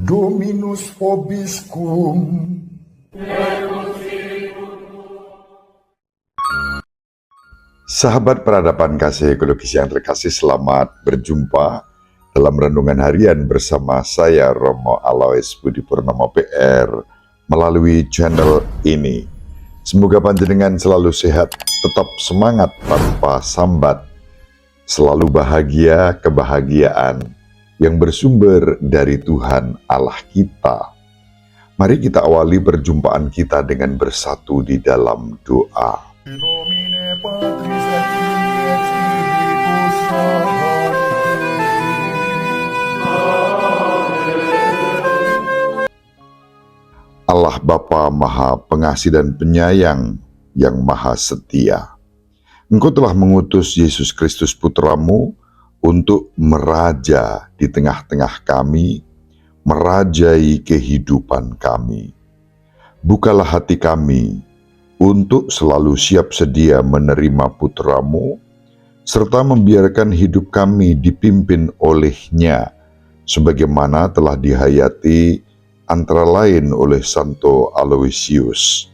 Dominus vobiscum. Sahabat peradaban kasih ekologis yang terkasih, selamat berjumpa dalam renungan harian bersama saya Romo Alois Budi Purnomo PR melalui channel ini. Semoga panjenengan selalu sehat, tetap semangat tanpa sambat, selalu bahagia kebahagiaan yang bersumber dari Tuhan Allah kita. Mari kita awali perjumpaan kita dengan bersatu di dalam doa. In nomine Patris et Filii et Spiritus Sancti. Allah Bapa Maha Pengasih dan Penyayang yang Maha Setia, Engkau telah mengutus Yesus Kristus Putramu untuk meraja di tengah-tengah kami, merajai kehidupan kami. Bukalah hati kami untuk selalu siap sedia menerima Putramu, serta membiarkan hidup kami dipimpin oleh-Nya, sebagaimana telah dihayati antara lain oleh Santo Aloysius.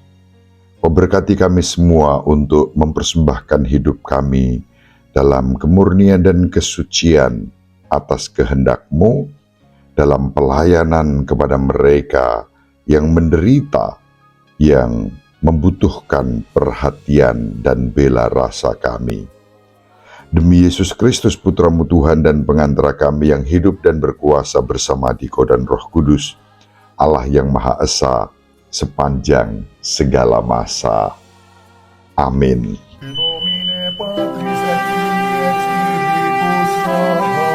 Memberkati kami semua untuk mempersembahkan hidup kami dalam kemurnian dan kesucian atas kehendak-Mu, dalam pelayanan kepada mereka yang menderita, yang membutuhkan perhatian dan bela rasa kami. Demi Yesus Kristus Putra-Mu Tuhan dan pengantara kami yang hidup dan berkuasa bersama Dikau dan Roh Kudus, Allah yang Maha Esa sepanjang segala masa. Amin. In nomine Patris et Filii et Spiritus Sancti.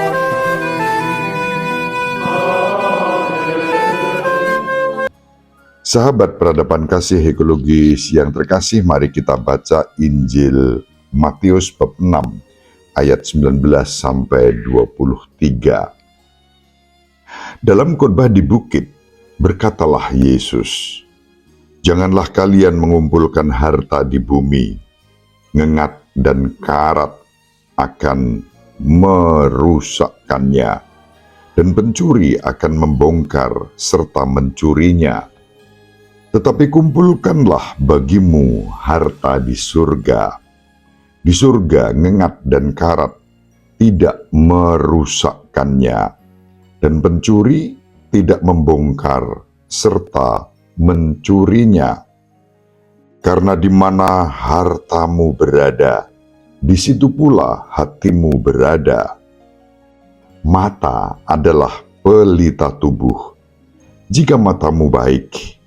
Sahabat peradaban kasih ekologis yang terkasih, mari kita baca Injil Matius bab 6 ayat 19 sampai 23. Dalam khotbah di bukit, berkatalah Yesus, "Janganlah kalian mengumpulkan harta di bumi. Ngengat dan karat akan merusakkannya, dan pencuri akan membongkar serta mencurinya. Tetapi kumpulkanlah bagimu harta di surga. Di surga ngengat dan karat tidak merusakkannya, dan pencuri tidak membongkar serta mencurinya. Karena di mana hartamu berada, di situ pula hatimu berada. Mata adalah pelita tubuh. Jika matamu baik,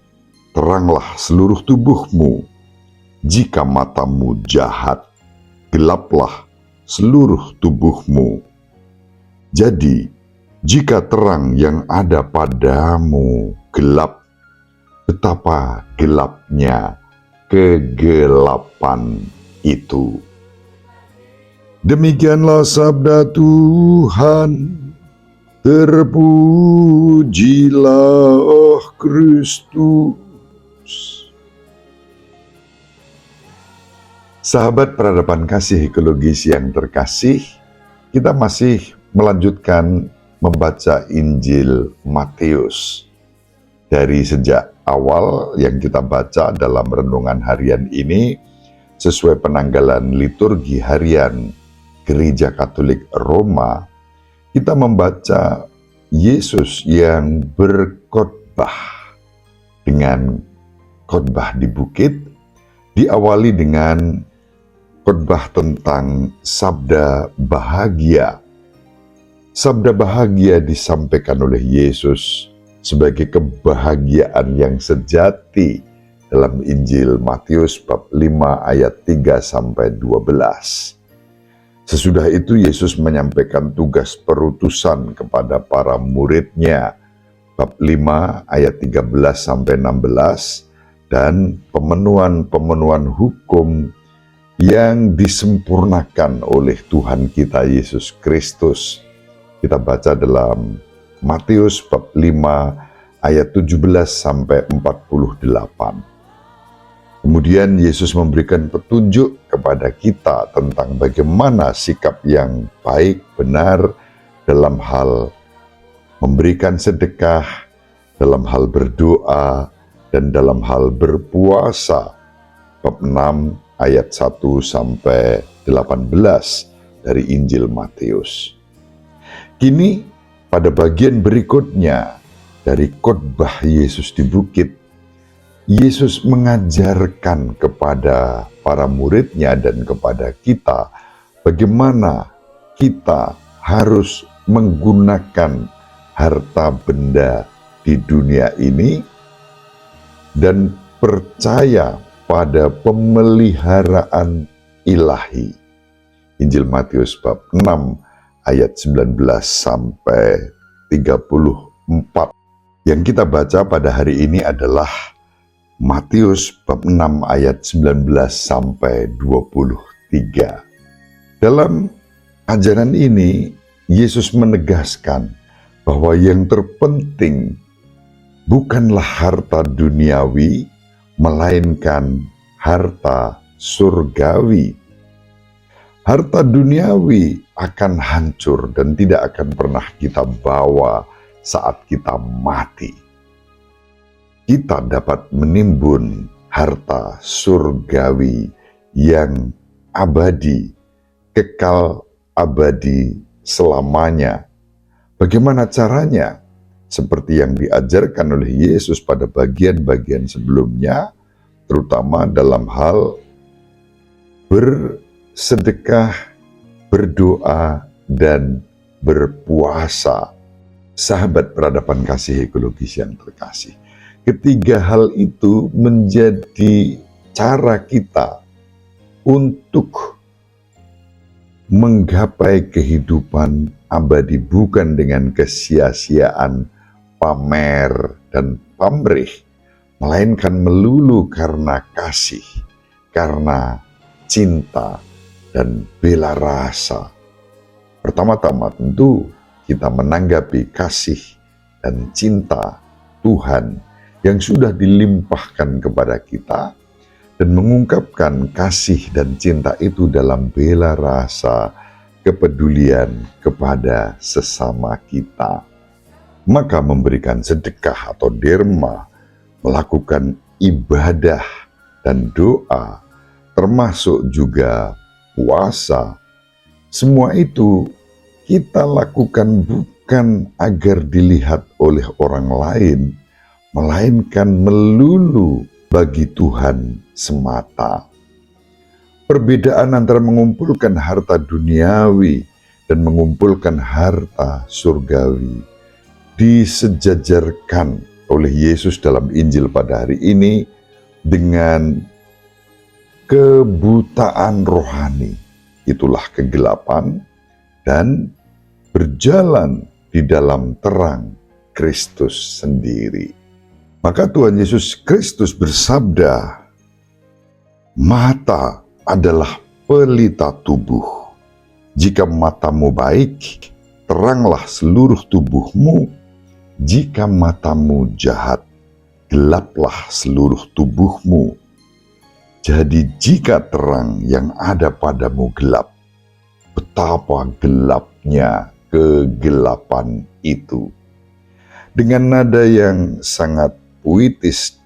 teranglah seluruh tubuhmu. Jika matamu jahat, gelaplah seluruh tubuhmu. Jadi, jika terang yang ada padamu gelap, betapa gelapnya kegelapan itu." Demikianlah sabda Tuhan. Terpujilah oh Kristus. Sahabat peradaban kasih ekologis yang terkasih, kita masih melanjutkan membaca Injil Matius. Dari sejak awal yang kita baca dalam renungan harian ini, sesuai penanggalan liturgi harian Gereja Katolik Roma, kita membaca Yesus yang berkhotbah dengan khotbah di bukit, diawali dengan khotbah tentang sabda bahagia. Sabda bahagia disampaikan oleh Yesus sebagai kebahagiaan yang sejati dalam Injil Matius bab 5 ayat 3 sampai 12. Sesudah itu Yesus menyampaikan tugas perutusan kepada para muridnya bab 5 ayat 13 sampai 16 dan pemenuhan hukum yang disempurnakan oleh Tuhan kita Yesus Kristus. Kita baca dalam Matius bab 5 ayat 17 sampai 48. Kemudian Yesus memberikan petunjuk kepada kita tentang bagaimana sikap yang baik, benar dalam hal memberikan sedekah, dalam hal berdoa, dan dalam hal berpuasa. Bab 6 ayat 1 sampai 18 dari Injil Matius. Kini pada bagian berikutnya dari khotbah Yesus di bukit, Yesus mengajarkan kepada para muridnya dan kepada kita bagaimana kita harus menggunakan harta benda di dunia ini dan percaya pada pemeliharaan ilahi. Injil Matius bab 6 ayat 19 sampai 34. Yang kita baca pada hari ini adalah Matius bab 6 ayat 19 sampai 23. Dalam ajaran ini, Yesus menegaskan bahwa yang terpenting bukanlah harta duniawi, melainkan harta surgawi. Harta duniawi akan hancur dan tidak akan pernah kita bawa saat kita mati. Kita dapat menimbun harta surgawi yang abadi, kekal abadi selamanya. Bagaimana caranya? Seperti yang diajarkan oleh Yesus pada bagian-bagian sebelumnya, terutama dalam hal bersedekah, berdoa, dan berpuasa. Sahabat peradaban kasih ekologis yang terkasih, ketiga hal itu menjadi cara kita untuk menggapai kehidupan abadi bukan dengan kesia-siaan, pamer, dan pamrih, melainkan melulu karena kasih, karena cinta, dan bela rasa. Pertama-tama tentu kita menanggapi kasih dan cinta Tuhan yang sudah dilimpahkan kepada kita dan mengungkapkan kasih dan cinta itu dalam bela rasa kepedulian kepada sesama kita. Maka memberikan sedekah atau derma, melakukan ibadah dan doa, termasuk juga puasa, semua itu kita lakukan bukan agar dilihat oleh orang lain, melainkan melulu bagi Tuhan semata. Perbedaan antara mengumpulkan harta duniawi dan mengumpulkan harta surgawi disejajarkan oleh Yesus dalam Injil pada hari ini dengan kebutaan rohani. Itulah kegelapan, dan berjalan di dalam terang Kristus sendiri. Maka Tuhan Yesus Kristus bersabda, mata adalah pelita tubuh. Jika matamu baik, teranglah seluruh tubuhmu. Jika matamu jahat, gelaplah seluruh tubuhmu. Jadi jika terang yang ada padamu gelap, betapa gelapnya kegelapan itu. Dengan nada yang sangat puitis,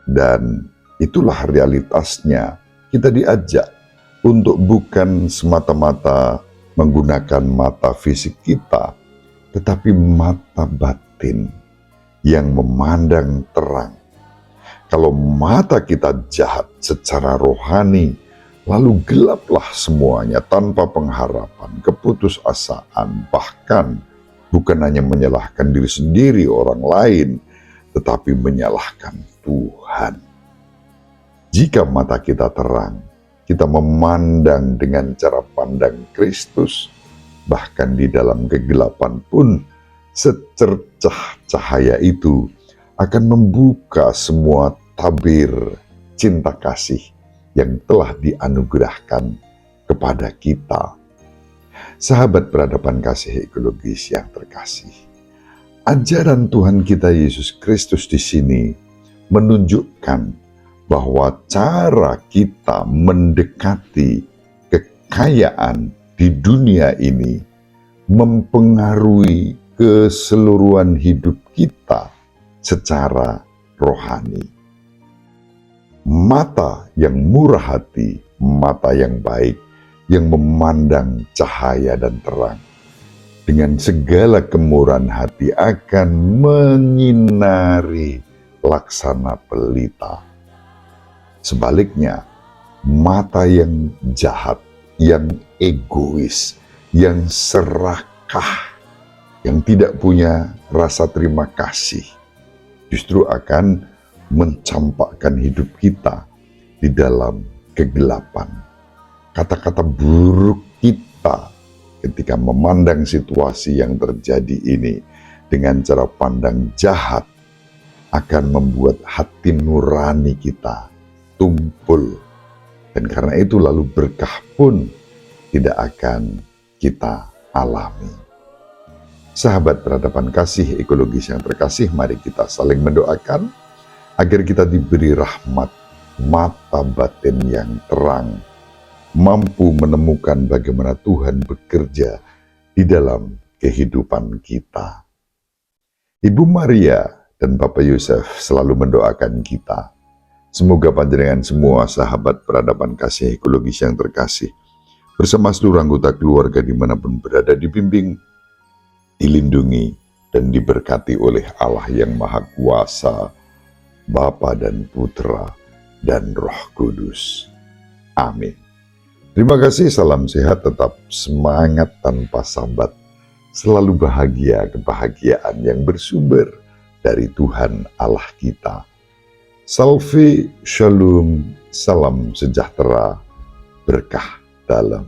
dan itulah realitasnya, kita diajak untuk bukan semata-mata menggunakan mata fisik kita, tetapi mata batin yang memandang terang. Kalau mata kita jahat secara rohani, lalu gelaplah semuanya tanpa pengharapan, keputusasaan, bahkan bukan hanya menyalahkan diri sendiri, orang lain, tetapi menyalahkan Tuhan. Jika mata kita terang, kita memandang dengan cara pandang Kristus, bahkan di dalam kegelapan pun secercah cahaya itu akan membuka semua tabir cinta kasih yang telah dianugerahkan kepada kita. Sahabat peradaban kasih ekologis yang terkasih, ajaran Tuhan kita Yesus Kristus di sini menunjukkan bahwa cara kita mendekati kekayaan di dunia ini mempengaruhi keseluruhan hidup kita secara rohani. Mata yang murah hati, mata yang baik, yang memandang cahaya dan terang, dengan segala kemurahan hati akan menyinari laksana pelita. Sebaliknya, mata yang jahat, yang egois, yang serakah, yang tidak punya rasa terima kasih, justru akan mencampakkan hidup kita di dalam kegelapan. Kata-kata buruk kita ketika memandang situasi yang terjadi ini dengan cara pandang jahat akan membuat hati nurani kita tumpul. Dan karena itu lalu berkah pun tidak akan kita alami. Sahabat peradaban kasih ekologis yang terkasih, mari kita saling mendoakan agar kita diberi rahmat, mata batin yang terang, mampu menemukan bagaimana Tuhan bekerja di dalam kehidupan kita. Ibu Maria dan Bapak Yosef selalu mendoakan kita. Semoga panjenengan semua sahabat peradaban kasih ekologis yang terkasih, bersama seluruh anggota keluarga dimanapun berada, dibimbing, dilindungi, dan diberkati oleh Allah yang Maha Kuasa, Bapa dan Putra dan Roh Kudus. Amin. Terima kasih, salam sehat, tetap semangat tanpa sambat, selalu bahagia, kebahagiaan yang bersumber dari Tuhan Allah kita. Salve, shalom, salam sejahtera, berkah dalam.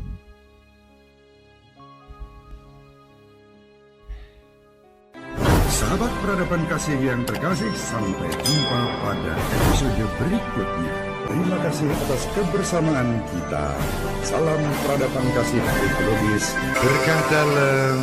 Sahabat peradaban kasih yang terkasih, sampai jumpa pada episode berikutnya. Terima kasih atas kebersamaan kita. Salam peradaban kasih ekologis, berkah dalam.